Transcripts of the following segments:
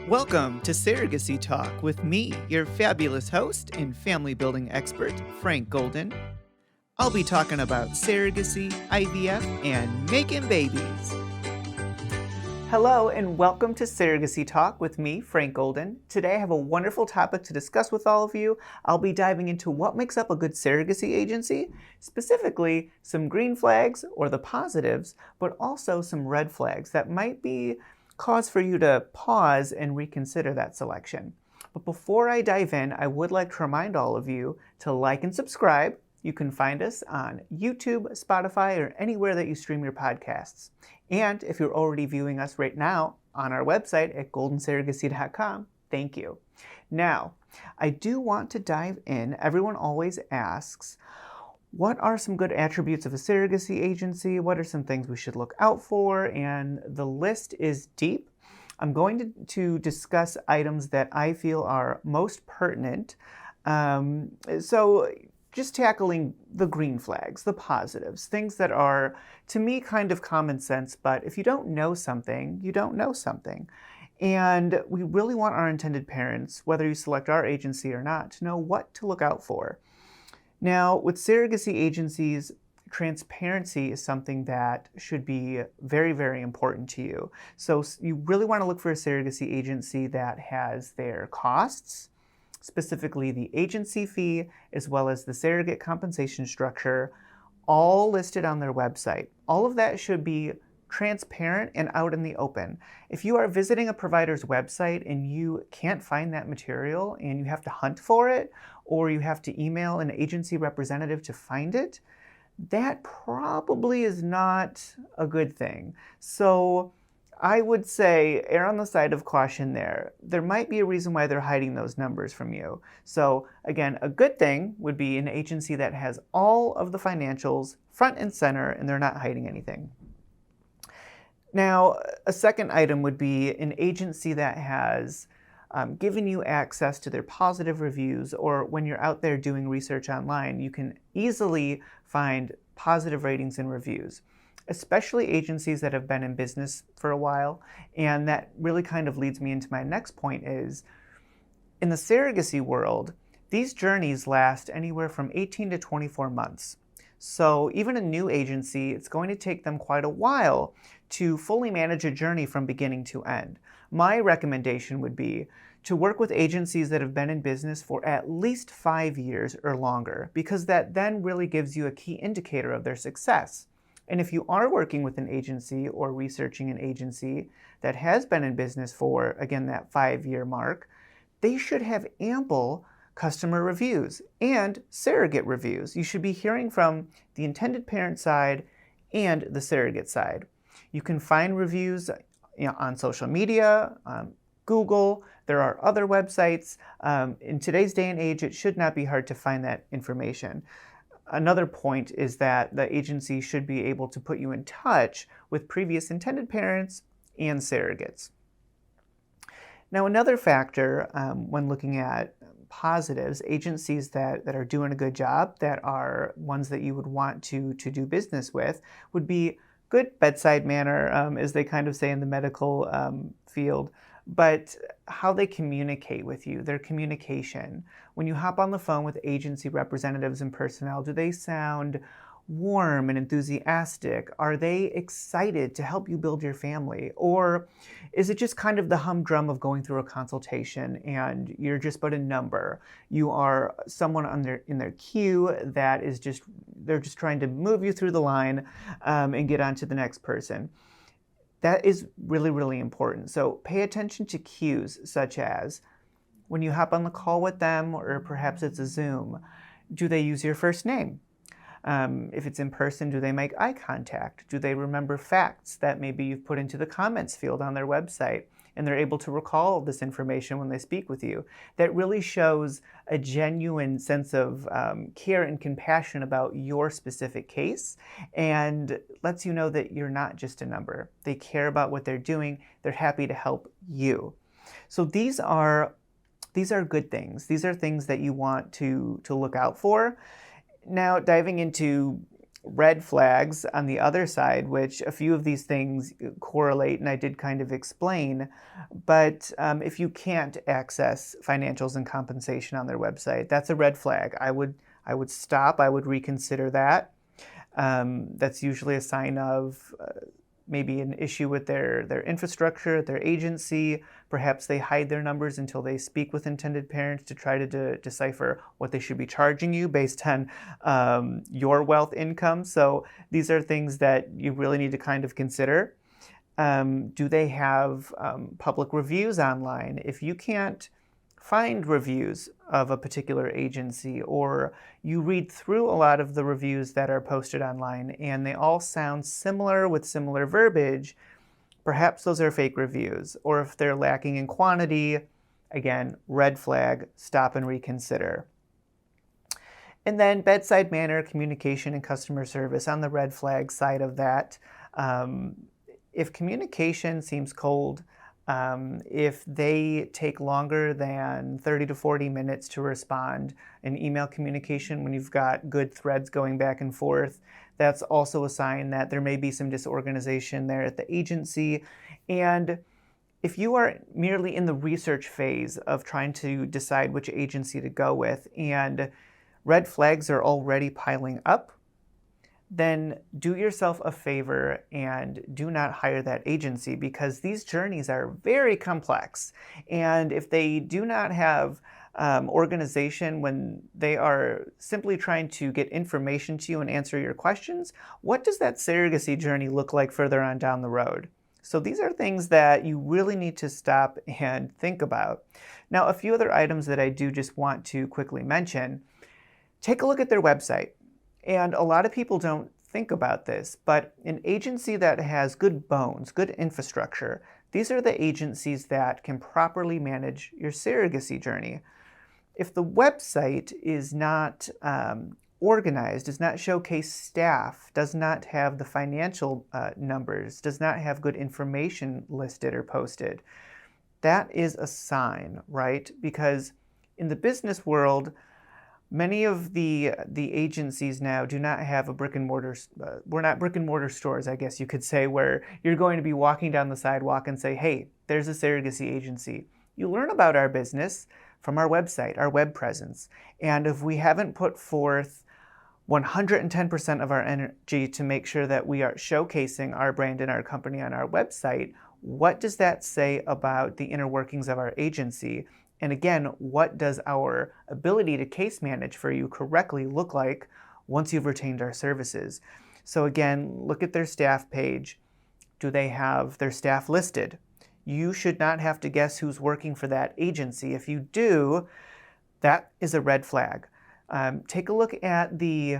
Welcome to Surrogacy Talk with me, your fabulous host and family building expert, Frank Golden. I'll be talking about surrogacy, IVF, and making babies. Hello, and welcome to Surrogacy Talk with me, Frank Golden. Today I have a wonderful topic to discuss with all of you. I'll be diving into what makes up a good surrogacy agency, specifically some green flags or the positives, but also some red flags that might be cause for you to pause and reconsider that selection. But before I dive in, I would like to remind all of you to like and subscribe. You can find us on YouTube, Spotify, or anywhere that you stream your podcasts. And if you're already viewing us right now on our website at goldensurrogacy.com, thank you. Now, I do want to dive in. Everyone always asks, what are some good attributes of a surrogacy agency? What are some things we should look out for? And the list is deep. I'm going to discuss items that I feel are most pertinent. So just tackling the green flags, the positives, things that are, to me, kind of common sense. But if you don't know something, you don't know something. And we really want our intended parents, whether you select our agency or not, to know what to look out for. Now, with surrogacy agencies, transparency is something that should be very, very important to you. So you really want to look for a surrogacy agency that has their costs, specifically the agency fee, as well as the surrogate compensation structure, all listed on their website. All of that should be transparent and out in the open. If you are visiting a provider's website and you can't find that material and you have to hunt for it, or you have to email an agency representative to find it, that probably is not a good thing. So I would say err on the side of caution there. There might be a reason why they're hiding those numbers from you. So again, a good thing would be an agency that has all of the financials front and center and they're not hiding anything. Now, a second item would be an agency that has given you access to their positive reviews, or when you're out there doing research online, you can easily find positive ratings and reviews, especially agencies that have been in business for a while. And that really kind of leads me into my next point is, in the surrogacy world, these journeys last anywhere from 18 to 24 months. So even a new agency, it's going to take them quite a while to fully manage a journey from beginning to end. My recommendation would be to work with agencies that have been in business for at least 5 years or longer, because that then really gives you a key indicator of their success. And if you are working with an agency or researching an agency that has been in business for, again, that 5-year mark, they should have ample customer reviews and surrogate reviews. You should be hearing from the intended parent side and the surrogate side. You can find reviews on social media, Google. There are other websites. In today's day and age, it should not be hard to find that information. Another point is that the agency should be able to put you in touch with previous intended parents and surrogates. Now, another factor when looking at positives, agencies that are doing a good job, that are ones that you would want to do business with, would be good bedside manner, as they kind of say in the medical field, but how they communicate with you, their communication. When you hop on the phone with agency representatives and personnel, do they sound warm and enthusiastic? Are they excited to help you build your family? Or is it just kind of the humdrum of going through a consultation and you're just but a number? You are someone in their queue that is they're just trying to move you through the line and get on to the next person. That is really, really important. So pay attention to cues such as when you hop on the call with them, or perhaps it's a Zoom, do they use your first name? If it's in person, do they make eye contact? Do they remember facts that maybe you've put into the comments field on their website and they're able to recall this information when they speak with you? That really shows a genuine sense of care and compassion about your specific case and lets you know that you're not just a number. They care about what they're doing. They're happy to help you. So these are good things. These are things that you want to look out for. Now, diving into red flags on the other side, which a few of these things correlate, and I did kind of explain. But if you can't access financials and compensation on their website, that's a red flag. I would stop. I would reconsider that. That's usually a sign of maybe an issue with their infrastructure, their agency. Perhaps they hide their numbers until they speak with intended parents to try to decipher what they should be charging you based on your wealth income. So these are things that you really need to kind of consider. Do they have public reviews online? If you can't find reviews of a particular agency, or you read through a lot of the reviews that are posted online and they all sound similar with similar verbiage, perhaps those are fake reviews. Or if they're lacking in quantity, again, red flag, stop and reconsider. And then bedside manner, communication, and customer service on the red flag side of that. If communication seems cold, if they take longer than 30 to 40 minutes to respond in email communication when you've got good threads going back and forth, that's also a sign that there may be some disorganization there at the agency. And if you are merely in the research phase of trying to decide which agency to go with and red flags are already piling up, then do yourself a favor and do not hire that agency, because these journeys are very complex. And if they do not have organization when they are simply trying to get information to you and answer your questions, what does that surrogacy journey look like further on down the road? So these are things that you really need to stop and think about. Now, a few other items that I do just want to quickly mention. Take a look at their website. And a lot of people don't think about this, but an agency that has good bones, good infrastructure, these are the agencies that can properly manage your surrogacy journey. If the website is not organized, does not showcase staff, does not have the financial numbers, does not have good information listed or posted, that is a sign, right? Because in the business world, many of the agencies now do not have a brick and mortar, we're not brick and mortar stores, I guess you could say, where you're going to be walking down the sidewalk and say, hey, there's a surrogacy agency. You learn about our business from our website, our web presence. And if we haven't put forth 110% of our energy to make sure that we are showcasing our brand and our company on our website, what does that say about the inner workings of our agency? And again, what does our ability to case manage for you correctly look like once you've retained our services? So again, look at their staff page. Do they have their staff listed? You should not have to guess who's working for that agency. If you do, that is a red flag. Take a look at the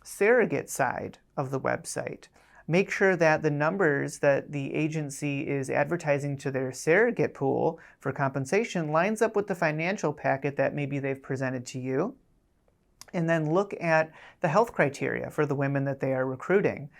surrogate side of the website. Make sure that the numbers that the agency is advertising to their surrogate pool for compensation lines up with the financial packet that maybe they've presented to you. And then look at the health criteria for the women that they are recruiting.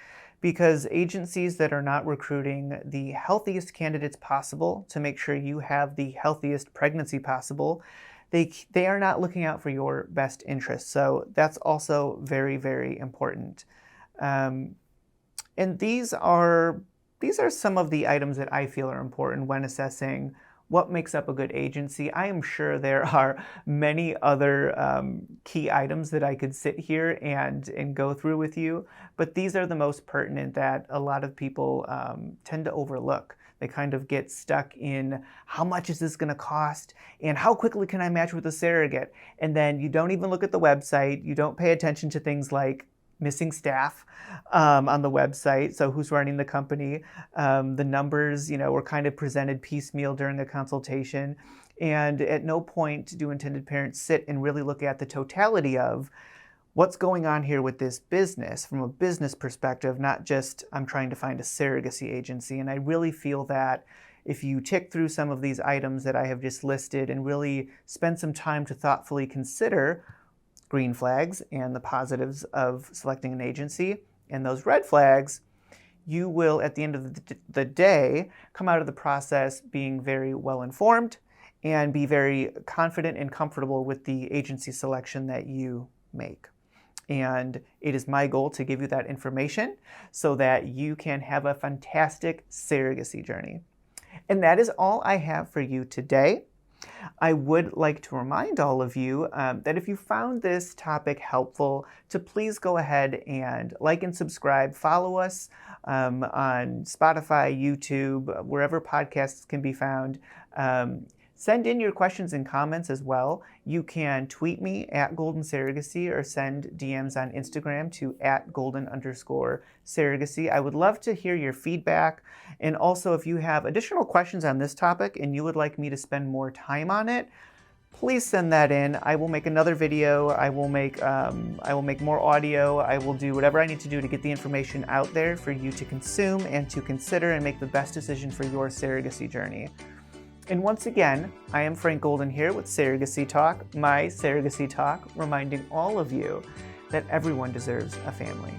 Because agencies that are not recruiting the healthiest candidates possible to make sure you have the healthiest pregnancy possible, they are not looking out for your best interests. So that's also very, very important. And these are some of the items that I feel are important when assessing what makes up a good agency. I am sure there are many other key items that I could sit here and go through with you, but these are the most pertinent that a lot of people tend to overlook. They kind of get stuck in how much is this going to cost and how quickly can I match with a surrogate? And then you don't even look at the website. You don't pay attention to things like missing staff on the website, so who's running the company. The numbers, were kind of presented piecemeal during the consultation, and at no point do intended parents sit and really look at the totality of what's going on here with this business from a business perspective, not just I'm trying to find a surrogacy agency. And I really feel that if you tick through some of these items that I have just listed and really spend some time to thoughtfully consider green flags and the positives of selecting an agency and those red flags, you will, at the end of the day, come out of the process being very well informed and be very confident and comfortable with the agency selection that you make. And it is my goal to give you that information so that you can have a fantastic surrogacy journey. And that is all I have for you today. I would like to remind all of you that if you found this topic helpful, to please go ahead and like and subscribe. Follow us on Spotify, YouTube, wherever podcasts can be found. Send in your questions and comments as well. You can tweet me at Golden Surrogacy or send DMs on Instagram to @golden_surrogacy. I would love to hear your feedback. And also, if you have additional questions on this topic and you would like me to spend more time on it, please send that in. I will make another video. I will make more audio. I will do whatever I need to do to get the information out there for you to consume and to consider and make the best decision for your surrogacy journey. And once again, I am Frank Golden here with Surrogacy Talk, my Surrogacy Talk, reminding all of you that everyone deserves a family.